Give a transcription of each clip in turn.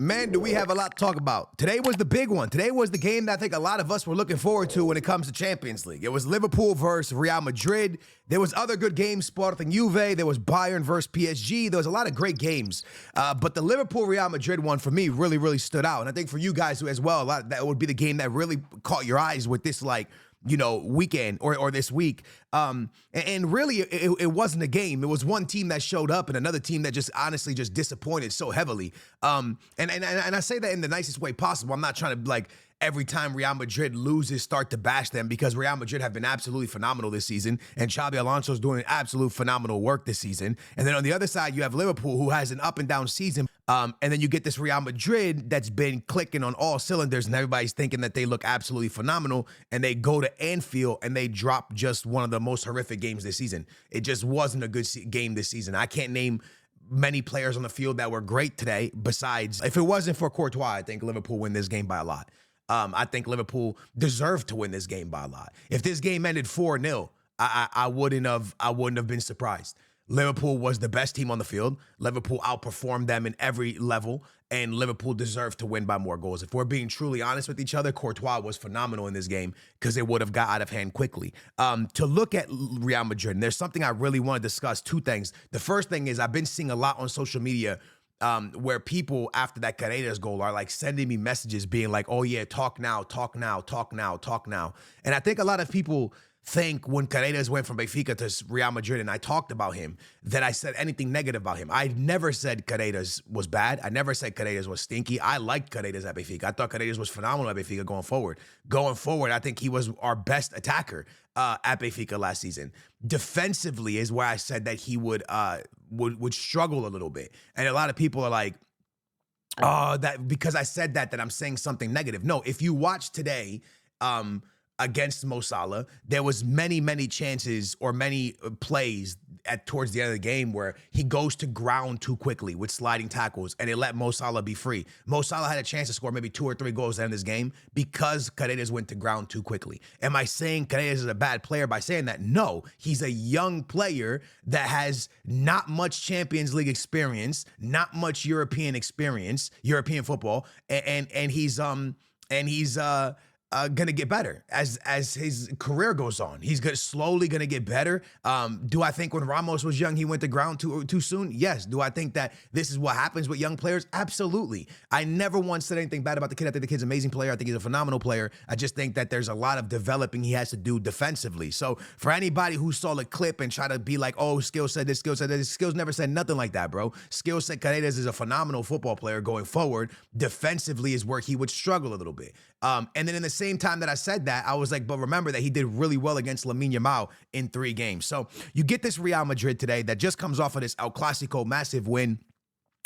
Man, do we have a lot to talk about. Today was the big one. Today was the game that I think a lot of us were looking forward to when it comes to Champions League. It was Liverpool versus Real Madrid. There was other good games, Sporting Juve. There was Bayern versus PSG. There was a lot of great games. But the Liverpool-Real Madrid one, for me, really, really stood out. And I think for you guys as well, that would be the game that really caught your eyes with this, weekend or this week. And really, it wasn't a game. It was one team that showed up and another team that just honestly just disappointed so heavily. And I say that in the nicest way possible. I'm not trying to every time Real Madrid loses, start to bash them, because Real Madrid have been absolutely phenomenal this season, and Xabi Alonso's doing absolute phenomenal work this season. And then on the other side, you have Liverpool, who has an up and down season. And then you get this Real Madrid that's been clicking on all cylinders, and everybody's thinking that they look absolutely phenomenal, and they go to Anfield and they drop just one of the most horrific games this season. It just wasn't a good game this season. I can't name many players on the field that were great today. Besides, if it wasn't for Courtois, I think Liverpool win this game by a lot. I think Liverpool deserved to win this game by a lot. If this game ended 4-0, I wouldn't have been surprised. Liverpool was the best team on the field. Liverpool outperformed them in every level, and Liverpool deserved to win by more goals. If we're being truly honest with each other, Courtois was phenomenal in this game because it would have got out of hand quickly. To look at Real Madrid, and there's something I really want to discuss, two things. The first thing is I've been seeing a lot on social media where people after that Carreras goal are sending me messages being like, oh yeah, talk now. And I think a lot of people think when Carreras went from Benfica to Real Madrid and I talked about him, that I said anything negative about him. I never said Carreras was bad. I never said Carreras was stinky. I liked Carreras at Benfica. I thought Carreras was phenomenal at Benfica going forward. Going forward, I think he was our best attacker at Benfica last season. Defensively is where I said that he would struggle a little bit. And a lot of people are like, oh, that because I said that I'm saying something negative. No, if you watch today, against Mo Salah, there was many chances or many plays towards the end of the game where he goes to ground too quickly with sliding tackles, and it let Mo Salah be free. Mo Salah had a chance to score maybe 2 or 3 goals at the end of this game because Carreras went to ground too quickly. Am I saying Carreras is a bad player by saying that? No, he's a young player that has not much Champions League experience, not much European experience, European football, and he's gonna get better as his career goes on. He's slowly gonna get better. Do I think when Ramos was young, he went to ground too soon? Yes. Do I think that this is what happens with young players? Absolutely. I never once said anything bad about the kid. I think the kid's an amazing player. I think he's a phenomenal player. I just think that there's a lot of developing he has to do defensively. So for anybody who saw the clip and try to be like, oh, Skills said this, Skills said that, Skills never said nothing like that, bro. Skills said Carreras is a phenomenal football player going forward. Defensively is where he would struggle a little bit. And then in the same time that I said that, I was like, but remember that he did really well against Lamine Yamal in 3 games. So you get this Real Madrid today that just comes off of this El Clasico massive win.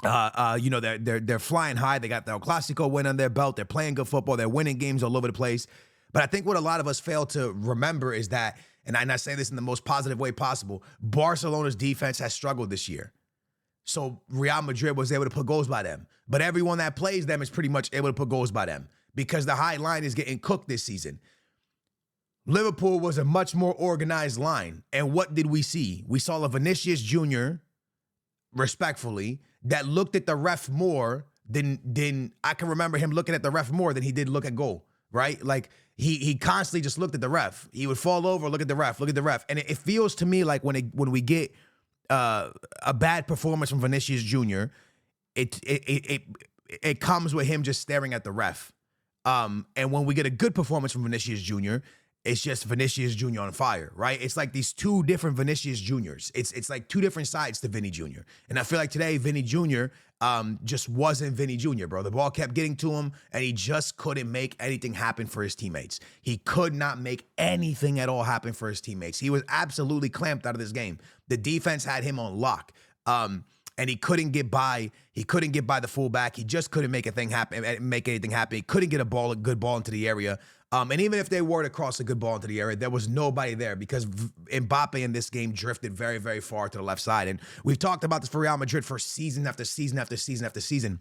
They're flying high. They got the El Clasico win on their belt. They're playing good football. They're winning games all over the place. But I think what a lot of us fail to remember is that, and I say this in the most positive way possible, Barcelona's defense has struggled this year. So Real Madrid was able to put goals by them. But everyone that plays them is pretty much able to put goals by them, because the high line is getting cooked this season. Liverpool was a much more organized line. And what did we see? We saw a Vinicius Jr, respectfully, that looked at the ref more than I can remember him looking at the ref more than he did look at goal, right? He constantly just looked at the ref. He would fall over, look at the ref. And it feels to me like when we get a bad performance from Vinicius Jr, it comes with him just staring at the ref. And when we get a good performance from Vinicius Jr, it's just Vinicius Jr on fire, right? It's like these 2 different Vinicius Juniors. It's like 2 different sides to Vinny Jr. And I feel like today, Vinny Jr. Just wasn't Vinny Jr., bro. The ball kept getting to him, and he just couldn't make anything happen for his teammates. He could not make anything at all happen for his teammates. He was absolutely clamped out of this game. The defense had him on lock. And he couldn't get by. He couldn't get by the fullback. He just couldn't make anything happen. He couldn't get a good ball into the area. And even if they were to cross a good ball into the area, there was nobody there because Mbappe in this game drifted very, very far to the left side. And we've talked about this for Real Madrid for season after season after season after season.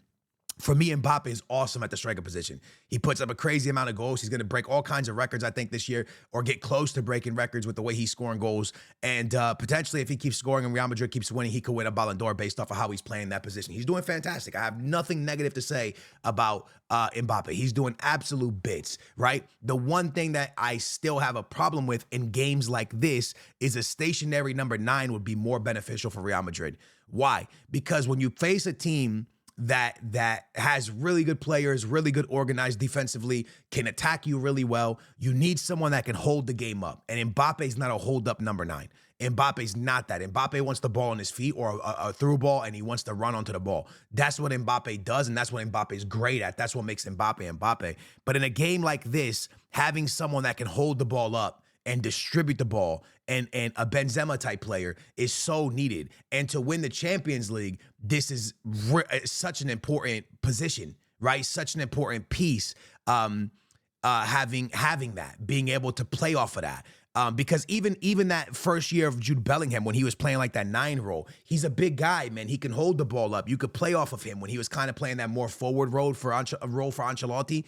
For me, Mbappe is awesome at the striker position. He puts up a crazy amount of goals. He's going to break all kinds of records, I think, this year, or get close to breaking records with the way he's scoring goals. And potentially, if he keeps scoring and Real Madrid keeps winning, he could win a Ballon d'Or based off of how he's playing that position. He's doing fantastic. I have nothing negative to say about Mbappe. He's doing absolute bits, right? The one thing that I still have a problem with in games like this is a stationary number 9 would be more beneficial for Real Madrid. Why? Because when you face a team that has really good players, really good organized defensively, can attack you really well, you need someone that can hold the game up. And Mbappe's not a hold-up number 9. Mbappe's not that. Mbappe wants the ball on his feet or a through ball, and he wants to run onto the ball. That's what Mbappe does, and that's what Mbappe's great at. That's what makes Mbappe Mbappe. But in a game like this, having someone that can hold the ball up and distribute the ball and a Benzema type player is so needed. And to win the Champions League, this is such an important position, right? Such an important piece. Having that, being able to play off of that. Because even that first year of Jude Bellingham, when he was playing like that 9 role, he's a big guy, man. He can hold the ball up. You could play off of him when he was kind of playing that more forward role for Ancelotti.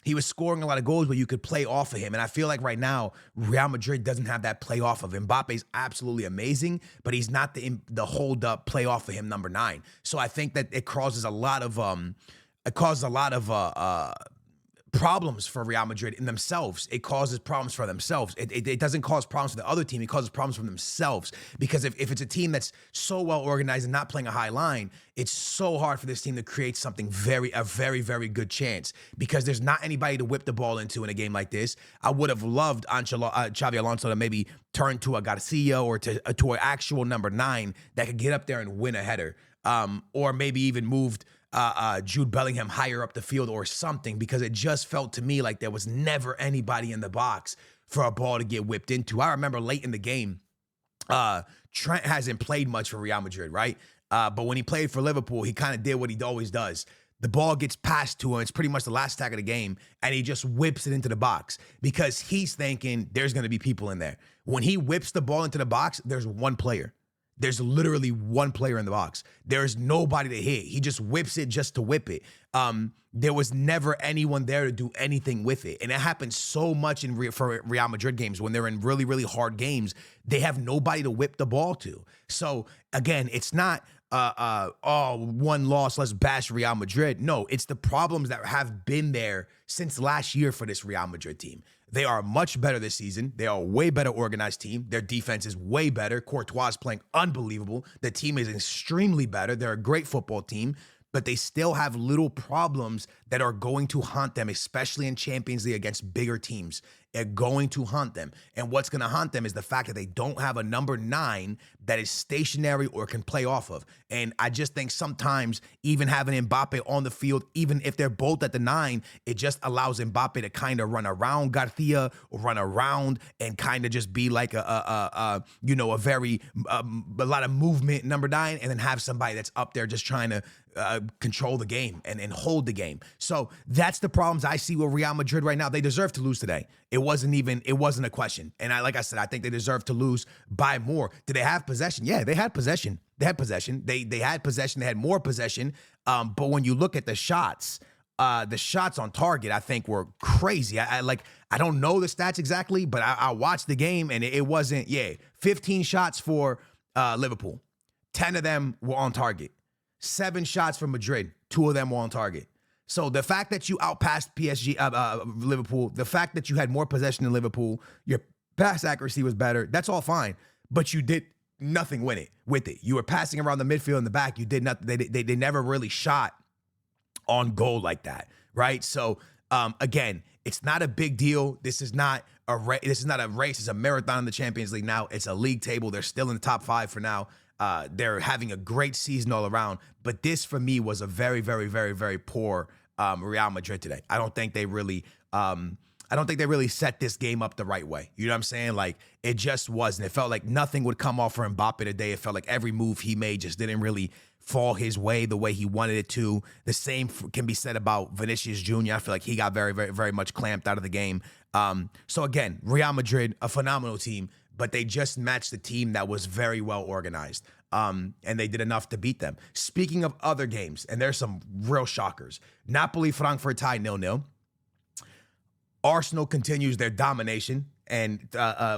He was scoring a lot of goals, but you could play off of him. And I feel like right now, Real Madrid doesn't have that play off of him. Mbappe's absolutely amazing, but he's not the hold up play off of him number 9. So I think that it causes a lot of problems for Real Madrid in themselves. It causes problems for themselves. It doesn't cause problems for the other team. It causes problems for themselves. Because if it's a team that's so well organized and not playing a high line, it's so hard for this team to create something a very, very good chance. Because there's not anybody to whip the ball into in a game like this. I would have loved Xabi Alonso to maybe turn to a Garcia or to an actual number 9 that could get up there and win a header. Or maybe even moved Jude Bellingham higher up the field or something, because it just felt to me like there was never anybody in the box for a ball to get whipped into. I remember late in the game, Trent hasn't played much for Real Madrid, right? But when he played for Liverpool, he kind of did what he always does. The ball gets passed to him. It's pretty much the last attack of the game, and he just whips it into the box because he's thinking there's going to be people in there. When he whips the ball into the box, there's one player. There's literally one player in the box. There's nobody to hit. He just whips it just to whip it. There was never anyone there to do anything with it. And it happens so much for Real Madrid games when they're in really, really hard games. They have nobody to whip the ball to. So, again, it's not, one loss, let's bash Real Madrid. No, it's the problems that have been there since last year for this Real Madrid team. They are much better this season. They are a way better organized team. Their defense is way better. Courtois is playing unbelievable. The team is extremely better. They're a great football team, but they still have little problems that are going to haunt them, especially in Champions League against bigger teams. They're going to haunt them. And what's going to haunt them is the fact that they don't have a number 9 that is stationary or can play off of. And I just think sometimes even having Mbappe on the field, even if they're both at the 9, it just allows Mbappe to kind of run around Garcia or run around and kind of just be like a lot of movement number 9, and then have somebody that's up there just trying to control the game and hold the game. So that's the problems I see with Real Madrid right now. They deserve to lose today. It wasn't a question. And like I said, I think they deserve to lose by more. Did they have possession? Yeah, they had possession. They had possession. They had possession. They had more possession. But when you look at the shots on target, I think were crazy. I don't know the stats exactly, but I watched the game and it wasn't, 15 shots for Liverpool. 10 of them were on target. 7 shots for Madrid. 2 of them were on target. So the fact that you outpassed Liverpool, the fact that you had more possession than Liverpool, your pass accuracy was better, that's all fine. But you did nothing with it. You were passing around the midfield and the back. You did nothing. They never really shot on goal like that, right? So again, it's not a big deal. This is not a race. It's a marathon in the Champions League now. It's a league table. They're still in the top 5 for now. They're having a great season all around. But this, for me, was a very, very, very, very poor Real Madrid today. I don't think they really set this game up the right way. You know what I'm saying? Like, it just wasn't. It felt like nothing would come off for Mbappe today. It felt like every move he made just didn't really fall his way the way he wanted it to. The same can be said about Vinicius Jr. I feel like he got very, very, very much clamped out of the game. So again, Real Madrid, a phenomenal team, but they just matched the team that was very well organized. and they did enough to beat them. Speaking of other games, and there's some real shockers. Napoli-Frankfurt tie 0-0. Arsenal continues their domination and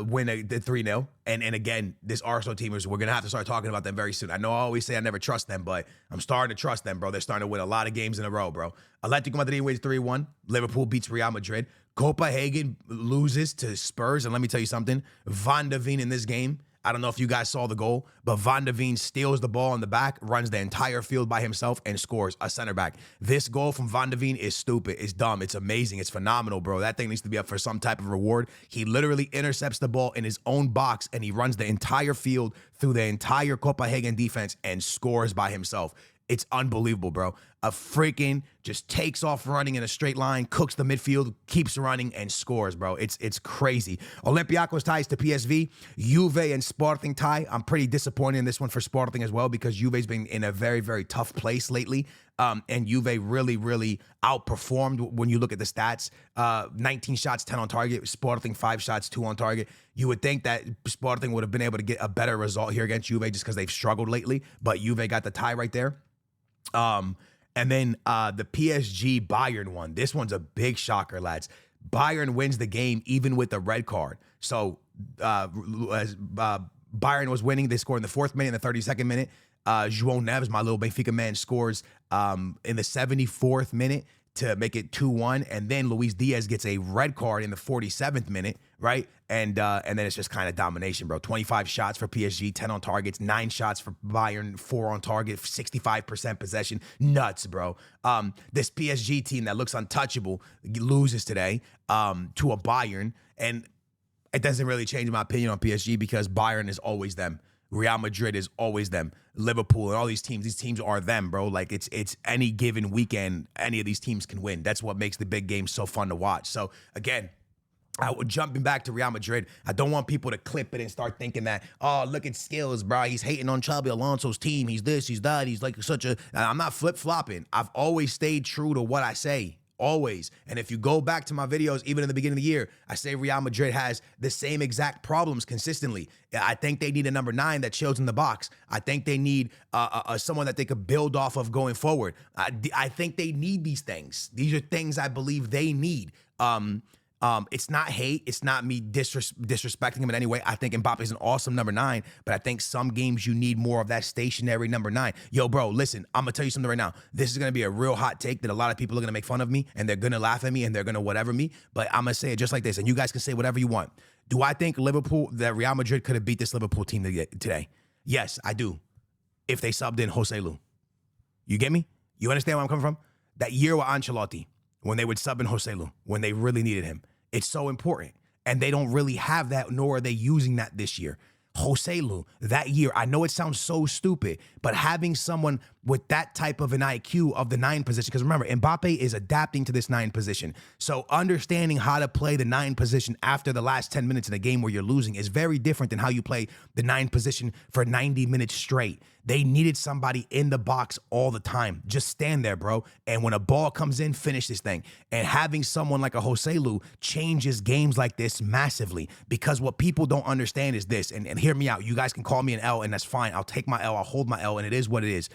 win the 3-0. And again, this Arsenal team we're going to have to start talking about them very soon. I know I always say I never trust them, but I'm starting to trust them, bro. They're starting to win a lot of games in a row, bro. Atletico Madrid wins 3-1. Liverpool beats Real Madrid. Copenhagen loses to Spurs. And let me tell you something. Van de Ven in this game, I don't know if you guys saw the goal, but Van de Ven steals the ball in the back, runs the entire field by himself, and scores a center back. This goal from Van de Ven is stupid. It's dumb. It's amazing. It's phenomenal, bro. That thing needs to be up for some type of reward. He literally intercepts the ball in his own box, and he runs the entire field through the entire Copenhagen defense and scores by himself. It's unbelievable, bro. A freaking just takes off running in a straight line, cooks the midfield, keeps running, and scores, bro. It's crazy. Olympiacos ties to PSV. Juve and Sporting tie. I'm pretty disappointed in this one for Sporting as well because Juve's been in a very, very tough place lately. And Juve really, really outperformed when you look at the stats. 19 shots, 10 on target. Sporting 5 shots, 2 on target. You would think that Sporting would have been able to get a better result here against Juve just because they've struggled lately. But Juve got the tie right there. And then the PSG Bayern one. This one's a big shocker, lads. Bayern wins the game even with the red card. So as Bayern was winning, they scored in the 4th minute and the 32nd minute. João Neves, my little Benfica man, scores in the 74th minute to make it 2-1. And then Luis Diaz gets a red card in the 47th minute, right? And then it's just kind of domination, bro. 25 shots for PSG, 10 on targets, 9 shots for Bayern, 4 on target, 65% possession. Nuts, bro. This PSG team that looks untouchable loses today to a Bayern. And it doesn't really change my opinion on PSG because Bayern is always them. Real Madrid is always them. Liverpool and all these teams are them, bro. Like it's any given weekend, any of these teams can win. That's what makes the big games so fun to watch. So again, jumping back to Real Madrid, I don't want people to clip it and start thinking that, oh, look at skills, bro. He's hating on Xabi Alonso's team. He's this, he's that. He's like such a. I'm not flip-flopping. I've always stayed true to what I say. Always. And if you go back to my videos, even in the beginning of the year, I say Real Madrid has the same exact problems consistently. I think they need a number 9 that chills in the box. I think they need someone that they could build off of going forward. I think they need these things. These are things I believe they need. It's not hate. It's not me disrespecting him in any way. I think Mbappe is an awesome number 9, but I think some games you need more of that stationary number 9. Yo, bro, listen, I'm going to tell you something right now. This is going to be a real hot take that a lot of people are going to make fun of me, and they're going to laugh at me, and they're going to whatever me, but I'm going to say it just like this, and you guys can say whatever you want. Do I think that Real Madrid could have beat this Liverpool team today? Yes, I do, if they subbed in Joselu. You get me? You understand where I'm coming from? That year with Ancelotti, when they would sub in Joselu, when they really needed him. It's so important. And they don't really have that, nor are they using that this year. Joselu, that year, I know it sounds so stupid, but having someone with that type of an IQ of the 9 position, because remember, Mbappe is adapting to this 9 position. So understanding how to play the 9 position after the last 10 minutes in a game where you're losing is very different than how you play the 9 position for 90 minutes straight. They needed somebody in the box all the time. Just stand there, bro. And when a ball comes in, finish this thing. And having someone like a Joselu changes games like this massively, because what people don't understand is this, and hear me out. You guys can call me an L, and that's fine. I'll take my L. I'll hold my L, and it is what it is.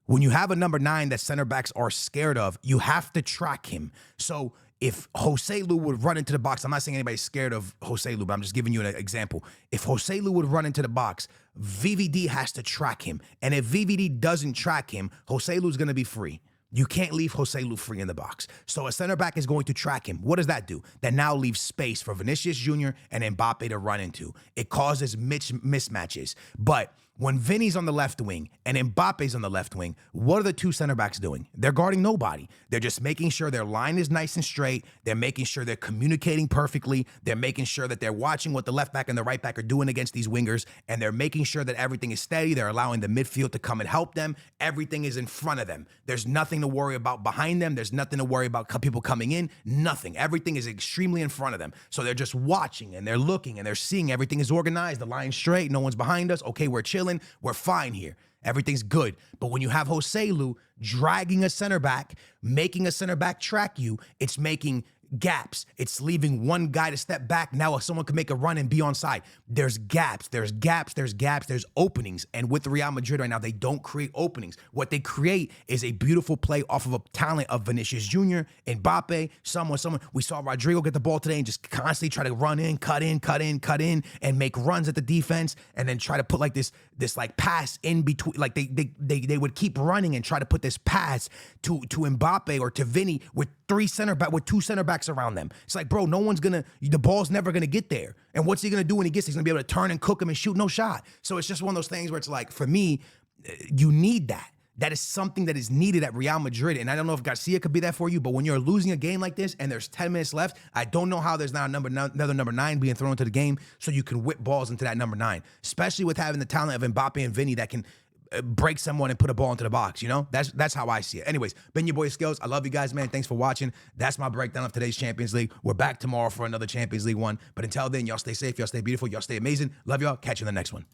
When you have a number 9 that center backs are scared of, you have to track him. So if Joselu would run into the box, I'm not saying anybody's scared of Joselu, but I'm just giving you an example. If Joselu would run into the box, VVD has to track him. And if VVD doesn't track him, Joselu's going to be free. You can't leave Joselu free in the box. So a center back is going to track him. What does that do? That now leaves space for Vinicius Jr and Mbappe to run into. It causes mismatches. But when Vinny's on the left wing and Mbappe's on the left wing, what are the 2 center backs doing? They're guarding nobody. They're just making sure their line is nice and straight. They're making sure they're communicating perfectly. They're making sure that they're watching what the left back and the right back are doing against these wingers, and they're making sure that everything is steady. They're allowing the midfield to come and help them. Everything is in front of them. There's nothing to worry about behind them. There's nothing to worry about people coming in. Nothing. Everything is extremely in front of them. So they're just watching and they're looking and they're seeing everything is organized. The line's straight. No one's behind us. Okay, we're chilling. We're fine here. Everything's good. But when you have Joselu dragging a center back, making a center back track you, it's making gaps. It's leaving one guy to step back. Now someone can make a run and be onside. There's gaps. There's openings. And with Real Madrid right now, they don't create openings. What they create is a beautiful play off of a talent of Vinicius Jr, Mbappe, someone. We saw Rodrigo get the ball today and just constantly try to run in, cut in, and make runs at the defense, and then try to put like this like pass in between. Like they would keep running and try to put this pass to Mbappe or to Vinny with two center backs around them. It's like, bro, the ball's never gonna get there. And what's he gonna do when he gets there? He's gonna be able to turn and cook him and shoot no shot. So it's just one of those things where it's like, for me, you need that. That is something that is needed at Real Madrid. And I don't know if Garcia could be that for you, but when you're losing a game like this and there's 10 minutes left, I don't know how there's not another number 9 being thrown into the game so you can whip balls into that number 9, especially with having the talent of Mbappe and Vinny that can break someone and put a ball into the box, you know? That's how I see it. Anyways, been your boy Skills. I love you guys, man. Thanks for watching. That's my breakdown of today's Champions League. We're back tomorrow for another Champions League one. But until then, y'all stay safe, y'all stay beautiful, y'all stay amazing. Love y'all. Catch you in the next one.